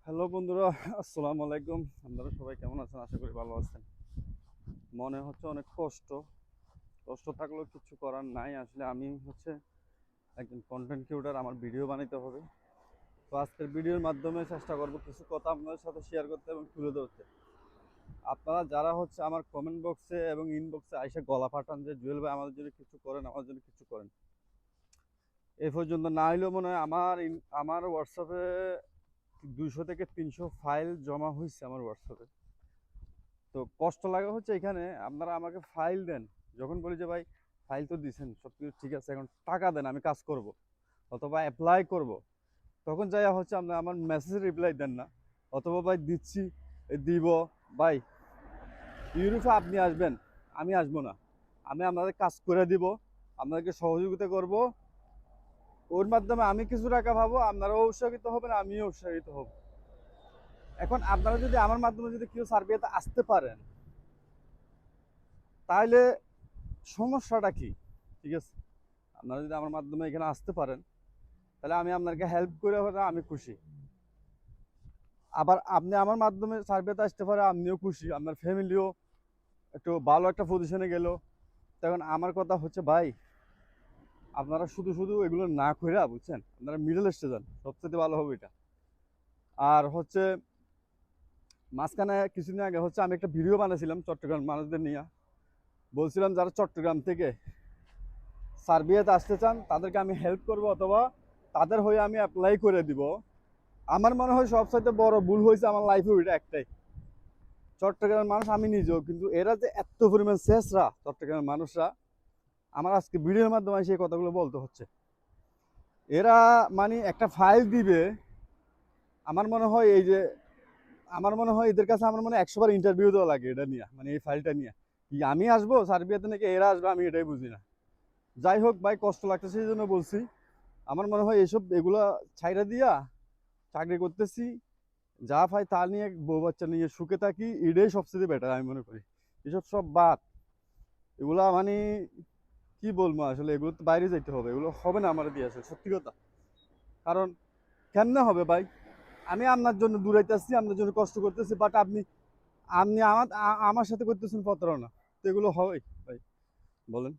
Hello বন্ধুরা, আসসালামু আলাইকুম। আপনারা সবাই কেমন আছেন? আশা করি ভালো আছেন। মনে হচ্ছে অনেক কষ্ট। কষ্ট থাকলেও কিছু করার নাই। আসলে আমি একজন কন্টেন্ট ক্রিয়েটর, আমার ভিডিও বানাইতে হবে। তো আজকের ভিডিওর মাধ্যমে চেষ্টা করব কিছু কথা আপনাদের সাথে শেয়ার করতে এবং তুলে ধরতে। আপনারা যারা আমার কমেন্ট বক্সে এবং ইনবক্সে আইসা গলা ফাটান যে জুয়েল ভাই আমাদের জন্য কিছু করেন, আমার জন্য কিছু করেন, এই পর্যন্ত না হইলেও মনে হয় আমার হোয়াটসঅ্যাপে 200 থেকে 300 ফাইল জমা হয়েছে আমার হোয়াটসঅ্যাপে। তো কষ্ট লাগে এখানে আপনারা আমাকে ফাইল দেন। যখন বলি যে ভাই ফাইল তো দিছেন, সব কিছু ঠিক আছে, এখন টাকা দেন, আমি কাজ করব অথবা অ্যাপ্লাই করব, তখন যাইয়া আপনারা আমার মেসেজে রিপ্লাই দেন না। অথবা ভাই দিচ্ছি, দিব ভাই, ইউরোপে আপনি আসবেন, আমি আসবো না, আমি আপনাদের কাজ করে দিব, আপনাদেরকে সহযোগিতা করব, ওর মাধ্যমে আমি কিছু টাকা পাবো, আপনারাও উৎসাহিত হবেন, আমিও উৎসাহিত হব। এখন আপনারা যদি আমার মাধ্যমে যদি কেউ সার্বিয়াতে আসতে পারেন, তাহলে সমস্যাটা কি? ঠিক আছে, আপনারা যদি আমার মাধ্যমে এখানে আসতে পারেন, তাহলে আমি আপনাকে হেল্প করে হলে আমি খুশি। আবার আপনি আমার মাধ্যমে সার্ভেতে আসতে পারে, আপনিও খুশি, আপনার ফ্যামিলিও একটু ভালো একটা পজিশনে গেল। তখন আমার কথা ভাই, আপনারা শুধু শুধু এগুলো না করে বুঝছেন, আপনারা মিডল ইস্টে যান, সবচেয়ে ভালো হবে এটা। আর মাঝখানে কিছুদিন আগে আমি একটা ভিডিও বানাইছিলাম চট্টগ্রাম মানুষদের নিয়ে। বলছিলাম যারা চট্টগ্রাম থেকে সার্বিয়াতে আসতে চান তাদেরকে আমি হেল্প করব, অথবা তাদের হয়ে আমি অ্যাপ্লাই করে দিব। আমার মনে হয় সবচাইতে বড় ভুল হয়েছে আমার লাইফে ওইটা একটাই। চট্টগ্রামের মানুষ, আমি নিজেও, কিন্তু এরা যে এত পরিমাণ শেষরা চট্টগ্রামের মানুষরা, আমার আজকে ভিডিওর মাধ্যমে সেই কথাগুলো বলতে হচ্ছে। এরা মানে একটা ফাইল দিবে, আমার মনে হয় এদের কাছে আমার মনে হয় 100 বার ইন্টারভিউ দেওয়া লাগে এটা নিয়ে, মানে এই ফাইলটা নিয়ে। কি আমি আসবো সার্বিয়াতে নাকি এরা আসবে, আমি এটাই বুঝি না। যাই হোক ভাই, কষ্ট লাগতেছে সেই জন্য বলছি। আমার মনে হয় এগুলা ছাইরা দিয়া চাকরি করতেছি, যা পাই তা নিয়ে বউ বাচ্চা নিয়ে সুখে থাকি, এটাই সবচেয়ে বেটার আমি মনে করি। এসব সব বাদ, এগুলা মানে কি বলবো, আসলে এগুলো তো বাইরে যাইতে হবে, এগুলো হবে না আমার দিয়ে, আসলে সত্যি কথা। কারণ কেমনে হবে ভাই, আমি আপনার জন্য দূরাইতেছি, আপনার জন্য কষ্ট করতেছি, বাট আপনি আপনি আমার আমার সাথে করতেছেন প্রতারণা। তো এগুলো হয় ভাই, বলেন।